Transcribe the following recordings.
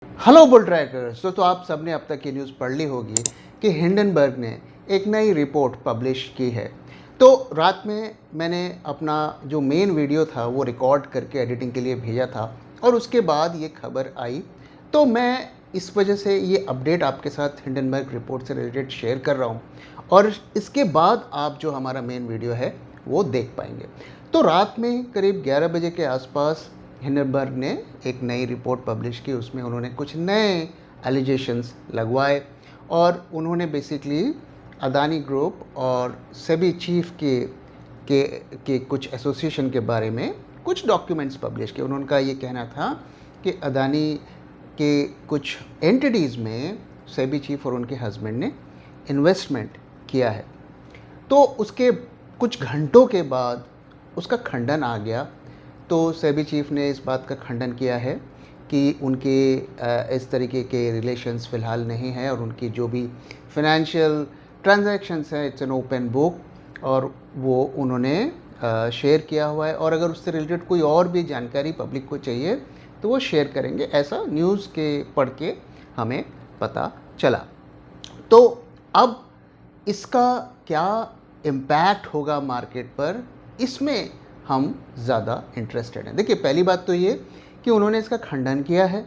Hello bull trackers. तो आप सबने अब तक ये न्यूज़ पढ़ ली होगी कि हिंडनबर्ग ने एक नई रिपोर्ट पब्लिश की है। तो रात में मैंने अपना जो मेन वीडियो था वो रिकॉर्ड करके एडिटिंग के लिए भेजा था और उसके बाद ये खबर आई। तो मैं इस वजह से ये अपडेट आपके साथ हिंडनबर्ग रिपोर्ट से रिलेटेड शेयर कर रहा हूँ और इसके बाद आप जो हमारा मेन वीडियो है वो देख पाएंगे। तो रात में करीब 11 बजे के आसपास हिंडनबर्ग ने एक नई रिपोर्ट पब्लिश की। उसमें उन्होंने कुछ नए एलिगेशंस लगवाए और उन्होंने बेसिकली अदानी ग्रुप और सेबी चीफ के कुछ एसोसिएशन के बारे में कुछ डॉक्यूमेंट्स पब्लिश किए। उनका ये कहना था कि अदानी के कुछ एंटिटीज़ में सेबी चीफ और उनके हस्बैंड ने इन्वेस्टमेंट किया है। तो उसके कुछ घंटों के बाद उसका खंडन आ गया। तो सेबी चीफ ने इस बात का खंडन किया है कि उनके इस तरीके के रिलेशंस फ़िलहाल नहीं हैं और उनकी जो भी फाइनेंशियल ट्रांजैक्शंस हैं इट्स एन ओपन बुक और वो उन्होंने शेयर किया हुआ है और अगर उससे रिलेटेड कोई और भी जानकारी पब्लिक को चाहिए तो वो शेयर करेंगे, ऐसा न्यूज़ के पढ़ के हमें पता चला। तो अब इसका क्या इम्पैक्ट होगा मार्केट पर, इसमें हम ज़्यादा इंटरेस्टेड हैं। देखिए, पहली बात तो ये कि उन्होंने इसका खंडन किया है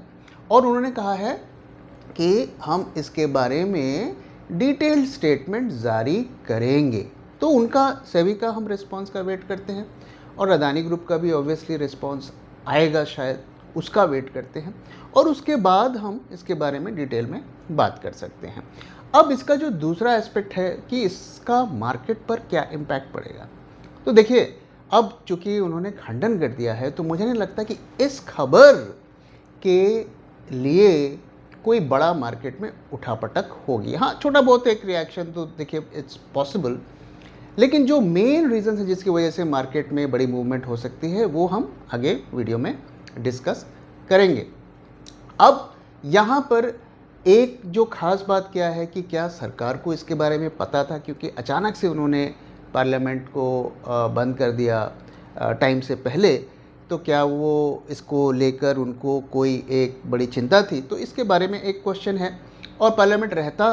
और उन्होंने कहा है कि हम इसके बारे में डिटेल्ड स्टेटमेंट जारी करेंगे। तो उनका सेबी का हम रिस्पांस का वेट करते हैं और अदानी ग्रुप का भी ऑब्वियसली रिस्पांस आएगा, शायद उसका वेट करते हैं और उसके बाद हम इसके बारे में डिटेल में बात कर सकते हैं। अब इसका जो दूसरा एस्पेक्ट है कि इसका मार्केट पर क्या इम्पैक्ट पड़ेगा। तो देखिए, अब चूंकि उन्होंने खंडन कर दिया है तो मुझे नहीं लगता कि इस खबर के लिए कोई बड़ा मार्केट में उठापटक होगी। हाँ, छोटा बहुत एक रिएक्शन तो देखिए इट्स पॉसिबल, लेकिन जो मेन रीज़न है जिसकी वजह से मार्केट में बड़ी मूवमेंट हो सकती है वो हम आगे वीडियो में डिस्कस करेंगे। अब यहाँ पर एक जो ख़ास बात क्या है कि क्या सरकार को इसके बारे में पता था, क्योंकि अचानक से उन्होंने पार्लियामेंट को बंद कर दिया टाइम से पहले, तो क्या वो इसको लेकर उनको कोई एक बड़ी चिंता थी, तो इसके बारे में एक क्वेश्चन है। और पार्लियामेंट रहता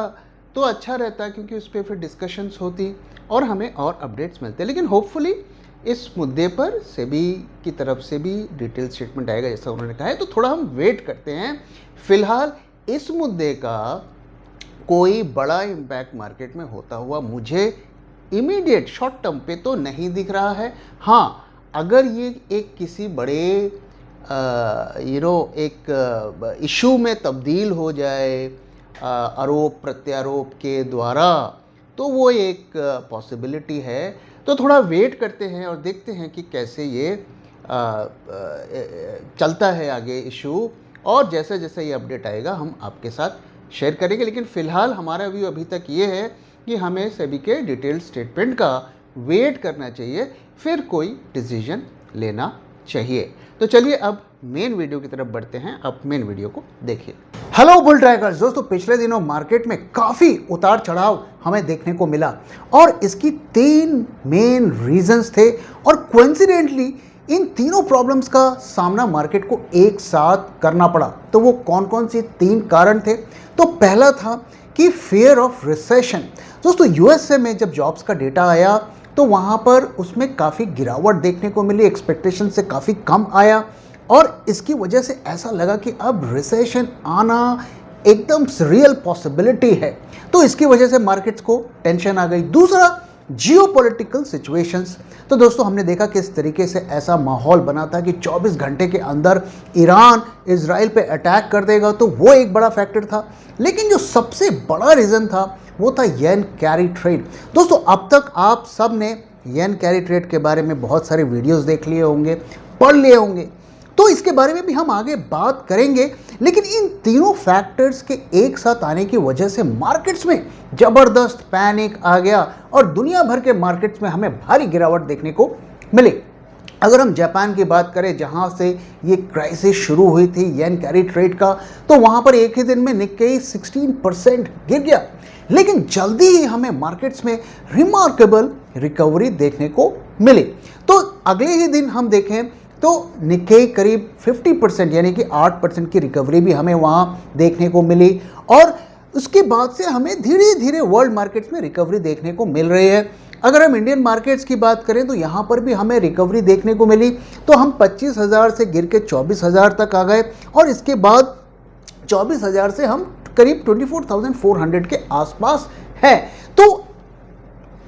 तो अच्छा रहता क्योंकि उस पर फिर डिस्कशंस होती और हमें और अपडेट्स मिलते। लेकिन होपफुली इस मुद्दे पर सेबी की तरफ से भी डिटेल स्टेटमेंट आएगा जैसा उन्होंने कहा है, तो थोड़ा हम वेट करते हैं। फिलहाल इस मुद्दे का कोई बड़ा इम्पैक्ट मार्केट में होता हुआ मुझे इमीडिएट शॉर्ट टर्म पे तो नहीं दिख रहा है। हाँ, अगर ये एक किसी बड़े एक इशू में तब्दील हो जाए आरोप प्रत्यारोप के द्वारा, तो वो एक पॉसिबिलिटी है। तो थोड़ा वेट करते हैं और देखते हैं कि कैसे ये चलता है आगे इशू, और जैसे जैसे ये अपडेट आएगा हम आपके साथ शेयर करेंगे। लेकिन फ़िलहाल हमारा व्यू अभी तक ये है कि हमें सेबी के डिटेल्ड स्टेटमेंट का वेट करना चाहिए, फिर कोई डिसीजन लेना चाहिए। तो चलिए अब मेन वीडियो की तरफ बढ़ते हैं। अब मेन वीडियो को देखिए। हेलो बुल ट्रैकर्स दोस्तों, पिछले दिनों मार्केट में काफ़ी उतार चढ़ाव हमें देखने को मिला और इसकी 3 मेन रीजंस थे और कोइंसिडेंटली इन तीनों प्रॉब्लम्स का सामना मार्केट को एक साथ करना पड़ा। तो वो कौन कौन से 3 कारण थे? तो पहला था कि फियर ऑफ रिसेशन। दोस्तों, यूएसए में जब जॉब्स का डेटा आया तो वहाँ पर उसमें काफ़ी गिरावट देखने को मिली, एक्सपेक्टेशन से काफ़ी कम आया और इसकी वजह से ऐसा लगा कि अब रिसेशन आना एकदम रियल पॉसिबिलिटी है। तो इसकी वजह से मार्केट्स को टेंशन आ गई। दूसरा, जियोपॉलिटिकल सिचुएशंस। तो दोस्तों, हमने देखा किस तरीके से ऐसा माहौल बना था कि 24 घंटे के अंदर ईरान इजराइल पे अटैक कर देगा, तो वो एक बड़ा फैक्टर था। लेकिन जो सबसे बड़ा रीज़न था वो था येन कैरी ट्रेड। दोस्तों, अब तक आप सब ने येन कैरी ट्रेड के बारे में बहुत सारे वीडियोस देख लिए होंगे, पढ़ लिए होंगे, तो इसके बारे में भी हम आगे बात करेंगे। लेकिन इन तीनों फैक्टर्स के एक साथ आने की वजह से मार्केट्स में ज़बरदस्त पैनिक आ गया और दुनिया भर के मार्केट्स में हमें भारी गिरावट देखने को मिली। अगर हम जापान की बात करें, जहां से ये क्राइसिस शुरू हुई थी येन कैरी ट्रेड का, तो वहां पर एक ही दिन में निक्केई 16% गिर गया। लेकिन जल्दी ही हमें मार्केट्स में रिमार्केबल रिकवरी देखने को मिली। तो अगले ही दिन हम देखें तो निक्केई करीब 50% यानी कि 8% की रिकवरी भी हमें वहाँ देखने को मिली, और उसके बाद से हमें धीरे धीरे वर्ल्ड मार्केट्स में रिकवरी देखने को मिल रही है। अगर हम इंडियन मार्केट्स की बात करें तो यहाँ पर भी हमें रिकवरी देखने को मिली, तो हम 25,000 से गिर के 24,000 तक आ गए, और इसके बाद 24,000 से हम करीब 24,400 के आसपास है। तो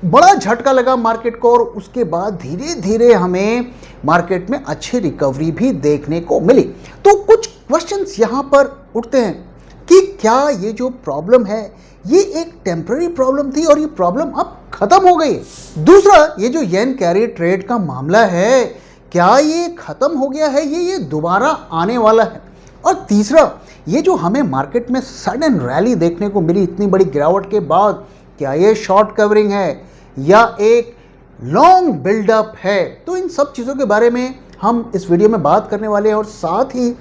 बड़ा झटका लगा मार्केट को, और उसके बाद धीरे धीरे हमें मार्केट में अच्छी रिकवरी भी देखने को मिली। तो कुछ क्वेश्चंस यहाँ पर उठते हैं कि क्या ये जो प्रॉब्लम है ये एक टेम्पररी प्रॉब्लम थी और ये प्रॉब्लम अब खत्म हो गई। दूसरा, ये जो येन कैरी ट्रेड का मामला है, क्या ये खत्म हो गया है, ये दोबारा आने वाला है। और तीसरा, ये जो हमें मार्केट में सडन रैली देखने को मिली इतनी बड़ी गिरावट के बाद, क्या ये शॉर्ट कवरिंग है या एक लॉन्ग बिल्डअप है। तो इन सब चीज़ों के बारे में हम इस वीडियो में बात करने वाले हैं, और साथ ही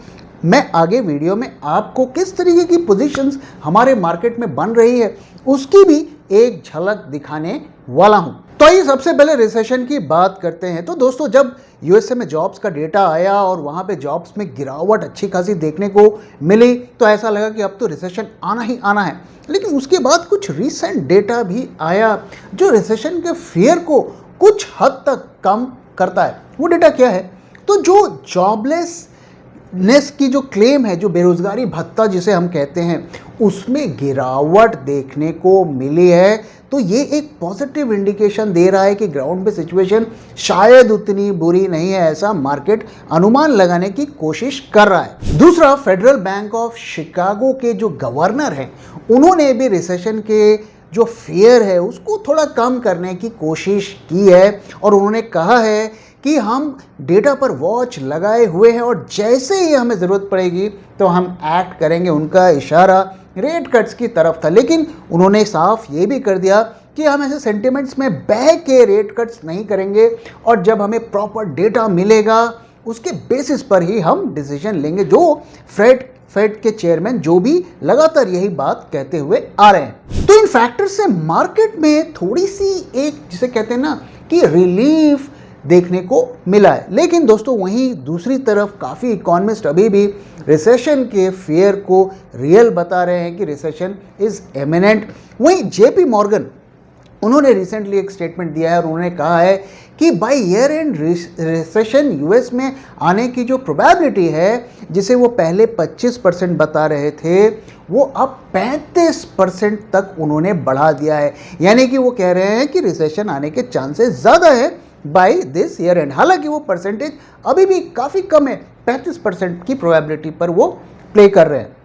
मैं आगे वीडियो में आपको किस तरीके की पोजीशंस हमारे मार्केट में बन रही है उसकी भी एक झलक दिखाने वाला हूं। तो आइए सबसे पहले रिसेशन की बात करते हैं। तो दोस्तों, जब यूएसए में जॉब्स का डेटा आया और वहां पे जॉब्स में गिरावट अच्छी खासी देखने को मिली, तो ऐसा लगा कि अब तो रिसेशन आना ही आना है। लेकिन उसके बाद कुछ रीसेंट डेटा भी आया जो रिसेशन के फियर को कुछ हद तक कम करता है। वो डेटा क्या है? तो जो जॉबलेसनेस की जो क्लेम है, जो बेरोजगारी भत्ता जिसे हम कहते हैं, उसमें गिरावट देखने को मिली है। तो ये एक पॉजिटिव इंडिकेशन दे रहा है कि ग्राउंड पे सिचुएशन शायद उतनी बुरी नहीं है, ऐसा मार्केट अनुमान लगाने की कोशिश कर रहा है। दूसरा, फेडरल बैंक ऑफ शिकागो के जो गवर्नर हैं, उन्होंने भी रिसेशन के जो फियर है उसको थोड़ा कम करने की कोशिश की है, और उन्होंने कहा है कि हम डेटा पर वॉच लगाए हुए हैं और जैसे ही हमें ज़रूरत पड़ेगी तो हम एक्ट करेंगे। उनका इशारा रेट कट्स की तरफ था, लेकिन उन्होंने साफ ये भी कर दिया कि हम ऐसे सेंटिमेंट्स में बह के रेट कट्स नहीं करेंगे, और जब हमें प्रॉपर डेटा मिलेगा उसके बेसिस पर ही हम डिसीजन लेंगे। जो फेड के चेयरमैन जो भी लगातार यही बात कहते हुए आ रहे हैं। तो इन फैक्टर्स से मार्केट में थोड़ी सी एक जिसे कहते हैं ना कि रिलीफ देखने को मिला है। लेकिन दोस्तों, वहीं दूसरी तरफ काफ़ी इकोनॉमिस्ट अभी भी रिसेशन के फियर को रियल बता रहे हैं कि रिसेशन इज इमिनेंट। वहीं जेपी मॉर्गन, उन्होंने रिसेंटली एक स्टेटमेंट दिया है और उन्होंने कहा है कि by year and recession US में आने की जो प्रोबेबिलिटी है, जिसे वो पहले 25% बता रहे थे, वो अब 35% तक उन्होंने बढ़ा दिया है। यानी कि वो कह रहे हैं कि रिसेशन आने के चांसेस ज़्यादा है बाय दिस ईयर एंड। हालांकि वो परसेंटेज अभी भी काफ़ी कम है, 35% की प्रोबेबिलिटी पर वो प्ले कर रहे हैं।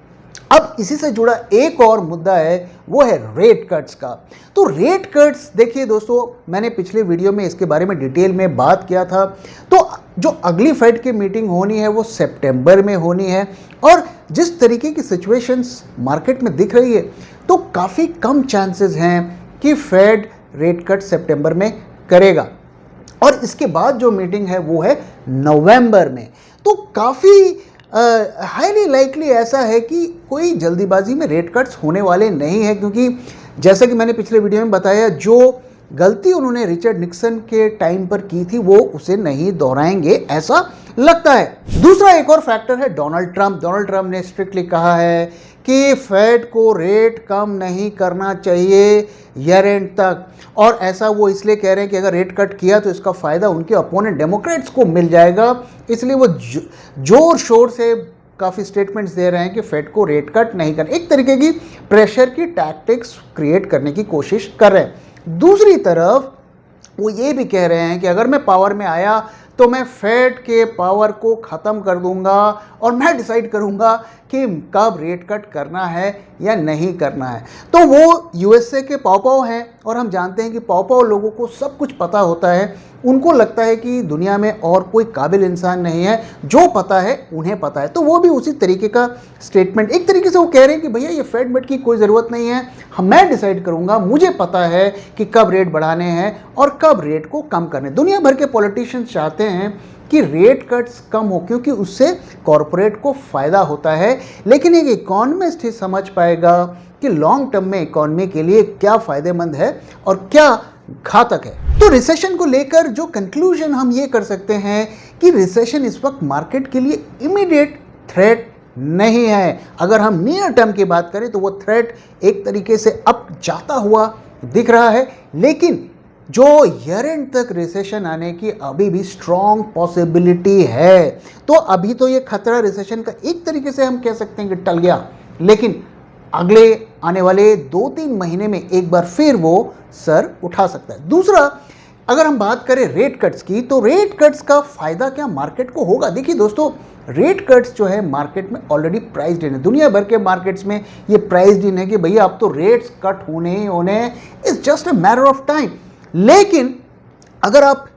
अब इसी से जुड़ा एक और मुद्दा है, वो है रेट कट्स का। तो रेट कट्स, देखिए दोस्तों, मैंने पिछले वीडियो में इसके बारे में डिटेल में बात किया था। तो जो अगली फेड की मीटिंग होनी है वो सितंबर में होनी है, और जिस तरीके की सिचुएशंस मार्केट में दिख रही है, तो काफ़ी कम चांसेस हैं कि फेड रेट कट सितंबर में करेगा, और इसके बाद जो मीटिंग है वो है नवंबर में। तो काफ़ी हाईली लाइकली ऐसा है कि कोई जल्दीबाजी में रेट कट्स होने वाले नहीं है, क्योंकि जैसा कि मैंने पिछले वीडियो में बताया, जो गलती उन्होंने रिचर्ड निक्सन के टाइम पर की थी वो उसे नहीं दोहराएंगे, ऐसा लगता है। दूसरा एक और फैक्टर है डोनाल्ड ट्रंप। डोनाल्ड ट्रंप ने स्ट्रिक्टली कहा है कि फेड को रेट कम नहीं करना चाहिए ईयर एंड तक, और ऐसा वो इसलिए कह रहे हैं कि अगर रेट कट किया तो इसका फ़ायदा उनके अपोनेंट डेमोक्रेट्स को मिल जाएगा, इसलिए वो जोर शोर से काफ़ी स्टेटमेंट्स दे रहे हैं कि फेड को रेट कट नहीं करना। एक तरीके की प्रेशर की टैक्टिक्स क्रिएट करने की कोशिश कर रहे हैं। दूसरी तरफ वो ये भी कह रहे हैं कि अगर मैं पावर में आया तो मैं फेड के पावर को ख़त्म कर दूंगा और मैं डिसाइड करूंगा कि कब रेट कट करना है या नहीं करना है। तो वो यूएसए के पाव हैं, और हम जानते हैं कि पाव लोगों को सब कुछ पता होता है। उनको लगता है कि दुनिया में और कोई काबिल इंसान नहीं है, जो पता है उन्हें पता है। तो वो भी उसी तरीके का स्टेटमेंट, एक तरीके से वो कह रहे हैं कि भैया ये फेड मेट की कोई ज़रूरत नहीं है, मैं डिसाइड करूंगा, मुझे पता है कि कब रेट बढ़ाने हैं और कब रेट को कम करने। दुनिया भर के पॉलिटिशियंस चाहते हैं कि रेट कट्स कम हो, क्योंकि उससे कॉरपोरेट को फ़ायदा होता है। लेकिन एक इकोनॉमिस्ट ही समझ पाएगा कि लॉन्ग टर्म में इकोनॉमी के लिए क्या फ़ायदेमंद है और क्या घातक है। तो रिसेशन को लेकर जो कंक्लूजन हम ये कर सकते हैं कि रिसेशन इस वक्त मार्केट के लिए इमीडिएट थ्रेट नहीं है। अगर हम नियर टर्म की बात करें तो वो थ्रेट एक तरीके से अप जाता हुआ दिख रहा है, लेकिन जो ईयर एंड तक रिसेशन आने की अभी भी स्ट्रॉन्ग पॉसिबिलिटी है। तो अभी तो ये खतरा रिसेशन का एक तरीके से हम कह सकते हैं कि टल गया, लेकिन अगले आने वाले 2-3 महीने में एक बार फिर वो सर उठा सकता है। दूसरा, अगर हम बात करें रेट कट्स की, तो रेट कट्स का फायदा क्या मार्केट को होगा? देखिए दोस्तों, रेट कट्स जो है मार्केट में ऑलरेडी प्राइस्ड इन है। दुनिया भर के मार्केट्स में ये प्राइस्ड इन है कि भैया अब तो रेट्स कट होने ही होने, it's just a matter of time. लेकिन अगर आप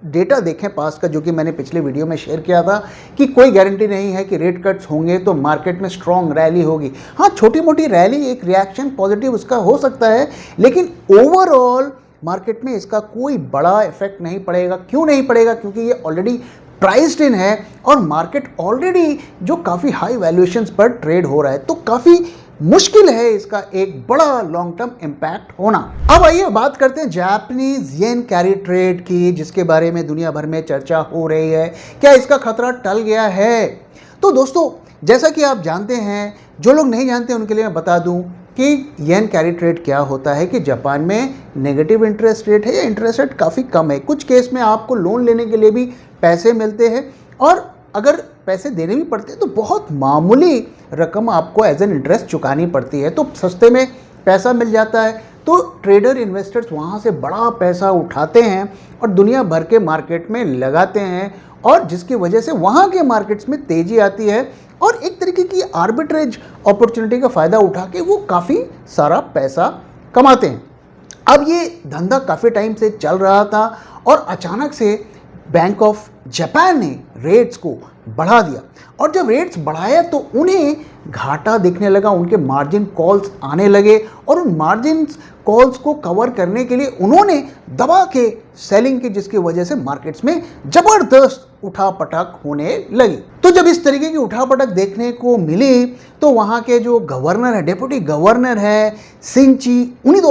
डेटा देखें पास का, जो कि मैंने पिछले वीडियो में शेयर किया था कि कोई गारंटी नहीं है कि रेट कट्स होंगे तो मार्केट में स्ट्रॉन्ग रैली होगी। हाँ, छोटी मोटी रैली, एक रिएक्शन पॉजिटिव उसका हो सकता है, लेकिन ओवरऑल मार्केट में इसका कोई बड़ा इफेक्ट नहीं पड़ेगा। क्यों नहीं पड़ेगा? क्योंकि ये ऑलरेडी प्राइस्ड इन है और मार्केट ऑलरेडी जो काफ़ी हाई वैल्यूएशंस पर ट्रेड हो रहा है, तो काफ़ी मुश्किल है इसका एक बड़ा लॉन्ग टर्म इंपैक्ट होना। अब आइए बात करते हैं जापानीज येन कैरी ट्रेड की, जिसके बारे में दुनिया भर में चर्चा हो रही है। क्या इसका खतरा टल गया है? तो दोस्तों, जैसा कि आप जानते हैं, जो लोग नहीं जानते उनके लिए मैं बता दूं कि येन कैरी ट्रेड क्या होता है कि जापान में नेगेटिव इंटरेस्ट रेट है या इंटरेस्ट रेट काफ़ी कम है। कुछ केस में आपको लोन लेने के लिए भी पैसे मिलते हैं, और अगर पैसे देने भी पड़ते हैं तो बहुत मामूली रकम आपको एज एन इंटरेस्ट चुकानी पड़ती है, तो सस्ते में पैसा मिल जाता है। तो ट्रेडर इन्वेस्टर्स वहाँ से बड़ा पैसा उठाते हैं और दुनिया भर के मार्केट में लगाते हैं, और जिसकी वजह से वहाँ के मार्केट्स में तेज़ी आती है और एक तरीके की आर्बिट्रेज अपॉर्चुनिटी का फ़ायदा उठा के वो काफ़ी सारा पैसा कमाते हैं। अब ये धंधा काफ़ी टाइम से चल रहा था और अचानक से बैंक ऑफ जापान ने रेट्स को बढ़ा दिया, और जब रेट्स बढ़ाया तो उन्हें घाटा दिखने लगा, उनके मार्जिन कॉल्स आने लगे, और उन मार्जिन कॉल्स को कवर करने के लिए उन्होंने दबा के सेलिंग की, जिसकी वजह से मार्केट्स में जबरदस्त उठापटक होने लगी। तो जब इस तरीके की उठापटक देखने को मिली तो वहाँ के जो गवर्नर है, डेप्यूटी गवर्नर है शिंची उनिदो,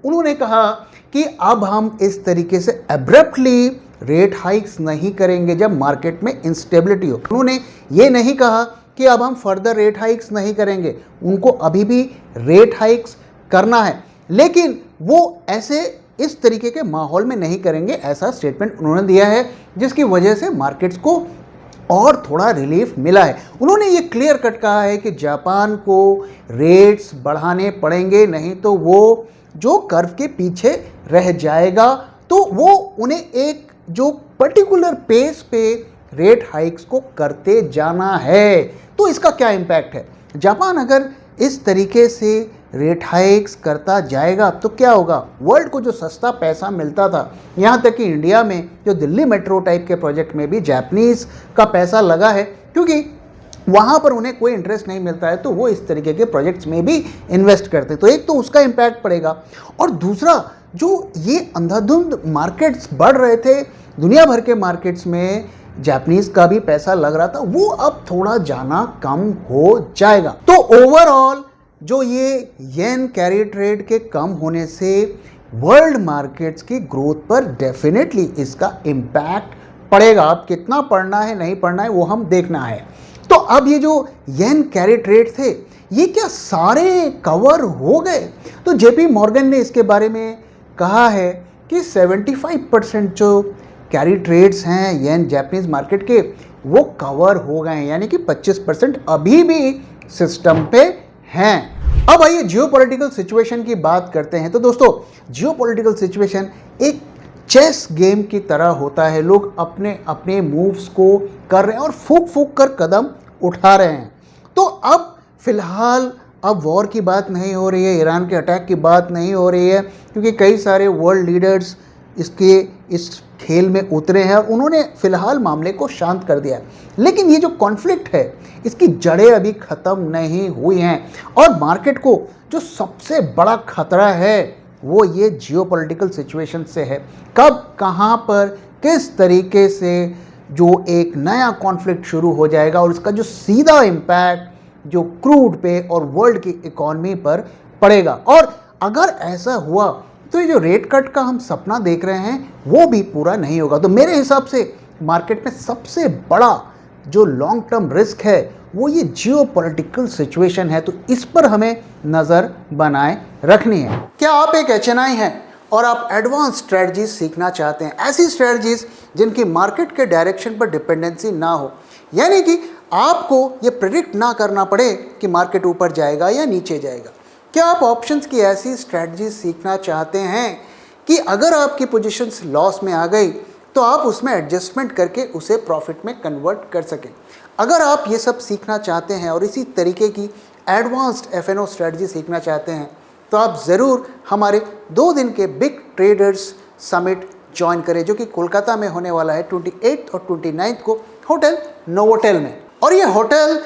उन्होंने कहा कि अब हम इस तरीके से एब्रप्टली रेट हाइक्स नहीं करेंगे जब मार्केट में इंस्टेबिलिटी हो। उन्होंने ये नहीं कहा कि अब हम फर्दर रेट हाइक्स नहीं करेंगे, उनको अभी भी रेट हाइक्स करना है, लेकिन वो ऐसे इस तरीके के माहौल में नहीं करेंगे, ऐसा स्टेटमेंट उन्होंने दिया है, जिसकी वजह से मार्केट्स को और थोड़ा रिलीफ मिला है। उन्होंने ये क्लियर कट कहा है कि जापान को रेट्स बढ़ाने पड़ेंगे, नहीं तो वो जो कर्व के पीछे रह जाएगा, तो वो उन्हें एक जो पर्टिकुलर पेस पे रेट हाइक्स को करते जाना है। तो इसका क्या इम्पैक्ट है? जापान अगर इस तरीके से रेट हाइक्स करता जाएगा तो क्या होगा? वर्ल्ड को जो सस्ता पैसा मिलता था, यहाँ तक कि इंडिया में जो दिल्ली मेट्रो टाइप के प्रोजेक्ट में भी जापानीज़ का पैसा लगा है, क्योंकि वहाँ पर उन्हें कोई इंटरेस्ट नहीं मिलता है, तो वो इस तरीके के प्रोजेक्ट्स में भी इन्वेस्ट करते। तो एक तो उसका इम्पैक्ट पड़ेगा, और दूसरा, जो ये अंधाधुंध मार्केट्स बढ़ रहे थे, दुनिया भर के मार्केट्स में जापानीज़ का भी पैसा लग रहा था, वो अब थोड़ा जाना कम हो जाएगा। तो ओवरऑल जो ये येन कैरी ट्रेड के कम होने से वर्ल्ड मार्केट्स की ग्रोथ पर डेफिनेटली इसका इम्पैक्ट पड़ेगा। अब कितना पड़ना है नहीं पड़ना है वो हम देखना है। तो अब ये जो येन कैरी ट्रेड थे, ये क्या सारे कवर हो गए? तो जेपी मॉर्गन ने इसके बारे में कहा है कि 75% जो कैरी ट्रेड्स हैं येन जापानीज मार्केट के, वो कवर हो गए हैं, यानी कि 25% अभी भी सिस्टम पे हैं। अब आइए जियोपॉलिटिकल सिचुएशन की बात करते हैं। तो दोस्तों, जियोपॉलिटिकल सिचुएशन एक चेस गेम की तरह होता है। लोग अपने अपने मूव्स को कर रहे हैं और फूक फूक कर कदम उठा रहे हैं। तो अब फिलहाल अब वॉर की बात नहीं हो रही है, ईरान के अटैक की बात नहीं हो रही है, क्योंकि कई सारे वर्ल्ड लीडर्स इस खेल में उतरे हैं और उन्होंने फिलहाल मामले को शांत कर दिया है। लेकिन ये जो कॉन्फ्लिक्ट है, इसकी जड़ें अभी ख़त्म नहीं हुई हैं, और मार्केट को जो सबसे बड़ा खतरा है वो ये जियोपॉलिटिकल सिचुएशन से है। कब, कहाँ पर, किस तरीके से जो एक नया कॉन्फ्लिक्ट शुरू हो जाएगा और इसका जो सीधा इम्पैक्ट जो क्रूड पे और वर्ल्ड की इकॉनमी पर पड़ेगा। और अगर ऐसा हुआ तो ये जो रेट कट का हम सपना देख रहे हैं वो भी पूरा नहीं होगा। तो मेरे हिसाब से मार्केट में सबसे बड़ा जो लॉन्ग टर्म रिस्क है वो ये जियोपॉलिटिकल सिचुएशन है, तो इस पर हमें नज़र बनाए रखनी है। क्या आप एक HNI हैं और आप एडवांस स्ट्रेटजीज सीखना चाहते हैं, ऐसी स्ट्रेटजीज जिनकी मार्केट के डायरेक्शन पर डिपेंडेंसी ना हो, यानी कि आपको ये प्रेडिक्ट ना करना पड़े कि मार्केट ऊपर जाएगा या नीचे जाएगा। क्या आप ऑप्शंस की ऐसी स्ट्रेटजीज सीखना चाहते हैं कि अगर आपकी पोजीशंस लॉस में आ गई तो आप उसमें एडजस्टमेंट करके उसे प्रॉफिट में कन्वर्ट कर सकें? अगर आप ये सब सीखना चाहते हैं और इसी तरीके की एडवांस्ड FNO स्ट्रेटजी सीखना चाहते हैं तो आप ज़रूर हमारे 2 दिन के बिग ट्रेडर्स समिट ज्वाइन करें, जो कि कोलकाता में होने वाला है 28 और 29 को होटल नोवोटेल में। और ये होटल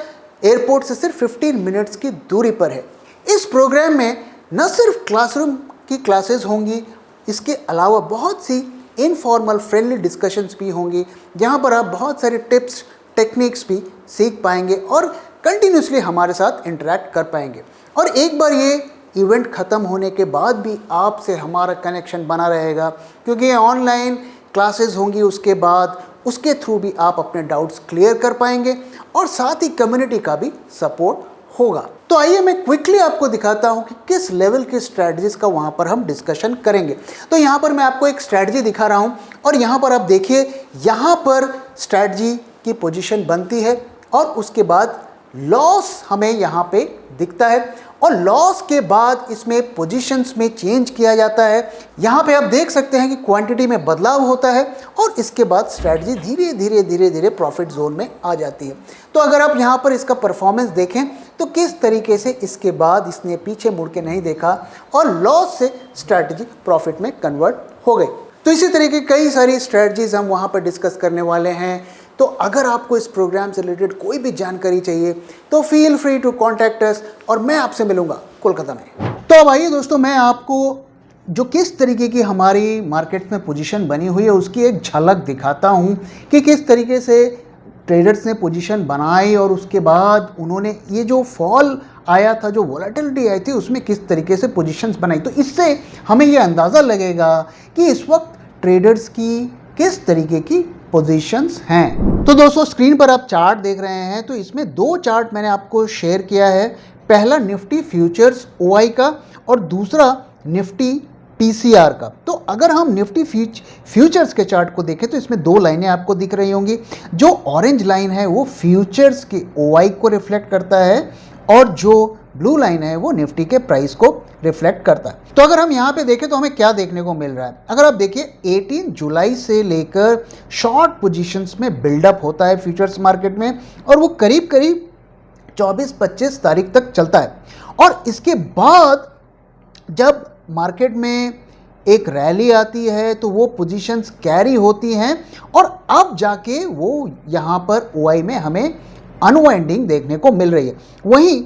एयरपोर्ट से सिर्फ 15 मिनट्स की दूरी पर है। इस प्रोग्राम में न सिर्फ क्लासरूम की क्लासेस होंगी, इसके अलावा बहुत सी इनफॉर्मल फ्रेंडली डिस्कशंस भी होंगी, जहाँ पर आप बहुत सारे टिप्स टेक्निक्स भी सीख पाएंगे और कंटिन्यूसली हमारे साथ इंटरेक्ट कर पाएंगे। और एक बार ये इवेंट ख़त्म होने के बाद भी आपसे हमारा कनेक्शन बना रहेगा, क्योंकि ये ऑनलाइन क्लासेस होंगी, उसके बाद उसके थ्रू भी आप अपने डाउट्स क्लियर कर पाएंगे और साथ ही कम्युनिटी का भी सपोर्ट होगा। तो आइए मैं क्विकली आपको दिखाता हूं कि किस लेवल की स्ट्रैटेजीज का वहां पर हम डिस्कशन करेंगे। तो यहां पर मैं आपको एक स्ट्रैटेजी दिखा रहा हूं और यहां पर आप देखिए, यहां पर स्ट्रैटेजी की पोजीशन बनती है और उसके बाद लॉस हमें यहां पे दिखता है और लॉस के बाद इसमें पोजीशंस में चेंज किया जाता है। यहाँ पे आप देख सकते हैं कि क्वांटिटी में बदलाव होता है और इसके बाद स्ट्रैटेजी धीरे धीरे धीरे धीरे प्रॉफिट जोन में आ जाती है। तो अगर आप यहाँ पर इसका परफॉर्मेंस देखें तो किस तरीके से इसके बाद इसने पीछे मुड़ के नहीं देखा और लॉस से स्ट्रैटेजी प्रॉफिट में कन्वर्ट हो गई। तो इसी तरीके कई सारी स्ट्रैटेजीज हम वहाँ पर डिस्कस करने वाले हैं। तो अगर आपको इस प्रोग्राम से रिलेटेड कोई भी जानकारी चाहिए तो feel free to contact us और मैं आपसे मिलूंगा कोलकाता में। तो अब आइए दोस्तों, मैं आपको जो किस तरीके की हमारी मार्केट में पोजीशन बनी हुई है उसकी एक झलक दिखाता हूं कि किस तरीके से ट्रेडर्स ने पोजीशन बनाई और उसके बाद उन्होंने ये जो फॉल आया था, जो वोलेटिलिटी आई थी, उसमें किस तरीके से पोजीशंस बनाई। तो इससे हमें ये अंदाज़ा लगेगा कि इस वक्त ट्रेडर्स की किस तरीके की पोजीशंस हैं। तो दोस्तों स्क्रीन पर आप चार्ट देख रहे हैं, तो इसमें 2 चार्ट मैंने आपको शेयर किया है। पहला निफ्टी फ्यूचर्स OI का और दूसरा निफ्टी TCR का। तो अगर हम निफ्टी फ्यूचर्स के चार्ट को देखें तो इसमें 2 लाइनें आपको दिख रही होंगी। जो ऑरेंज लाइन है वो फ्यूचर्स की OI को रिफ्लेक्ट करता है और जो ब्लू लाइन है वो निफ्टी के प्राइस को रिफ्लेक्ट करता है। तो अगर हम यहाँ पे देखें तो हमें क्या देखने को मिल रहा है, अगर आप देखिए 18 जुलाई से लेकर शॉर्ट पोजीशंस में बिल्डअप होता है फ्यूचर्स मार्केट में और वो करीब करीब 24-25 तारीख तक चलता है। और इसके बाद जब मार्केट में एक रैली आती है तो वो पोजीशंस कैरी होती हैं और अब जाके वो यहाँ पर OI में हमें अनवाइंडिंग देखने को मिल रही है। वहीं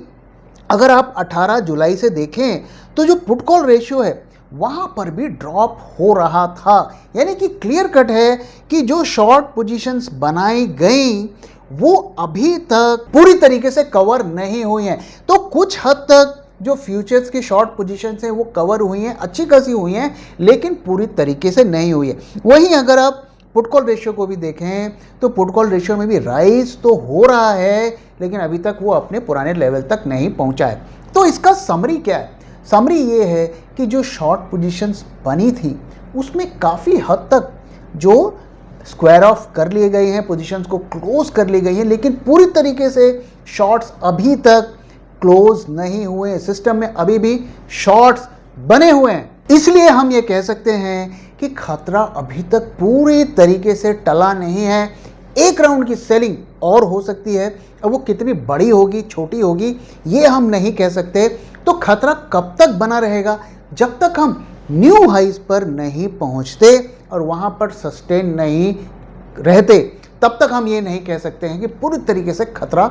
अगर आप 18 जुलाई से देखें तो जो पुट कॉल रेशियो है वहाँ पर भी ड्रॉप हो रहा था, यानी कि क्लियर कट है कि जो शॉर्ट पोजीशंस बनाई गई वो अभी तक पूरी तरीके से कवर नहीं हुई हैं। तो कुछ हद तक जो फ्यूचर्स की शॉर्ट पोजीशंस हैं वो कवर हुई हैं, अच्छी खासी हुई हैं, लेकिन पूरी तरीके से नहीं हुई है। वहीं अगर आप पुट कॉल रेशियो को भी देखें तो पुट कॉल रेशियो में भी राइज तो हो रहा है, लेकिन अभी तक वो अपने पुराने लेवल तक नहीं पहुंचा है। तो इसका समरी क्या है? समरी ये है कि जो शॉर्ट पोजीशंस बनी थी उसमें काफ़ी हद तक जो स्क्वायर ऑफ कर लिए गए हैं, पोजीशंस को क्लोज कर ली गई हैं, लेकिन पूरी तरीके से शॉर्ट्स अभी तक क्लोज नहीं हुए हैं। सिस्टम में अभी भी शॉर्ट्स बने हुए हैं। इसलिए हम ये कह सकते हैं कि खतरा अभी तक पूरी तरीके से टला नहीं है। एक राउंड की सेलिंग और हो सकती है, अब वो कितनी बड़ी होगी छोटी होगी ये हम नहीं कह सकते। तो खतरा कब तक बना रहेगा? जब तक हम न्यू हाइज पर नहीं पहुंचते और वहां पर सस्टेन नहीं रहते, तब तक हम ये नहीं कह सकते हैं कि पूरी तरीके से खतरा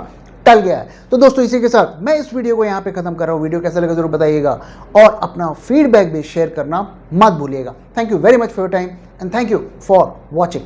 टल गया है। तो दोस्तों इसी के साथ मैं इस वीडियो को यहाँ पे खत्म कर रहा हूँ। वीडियो कैसा लगा जरूर बताइएगा और अपना फीडबैक भी शेयर करना मत भूलिएगा। Thank you very much for your time and thank you for watching.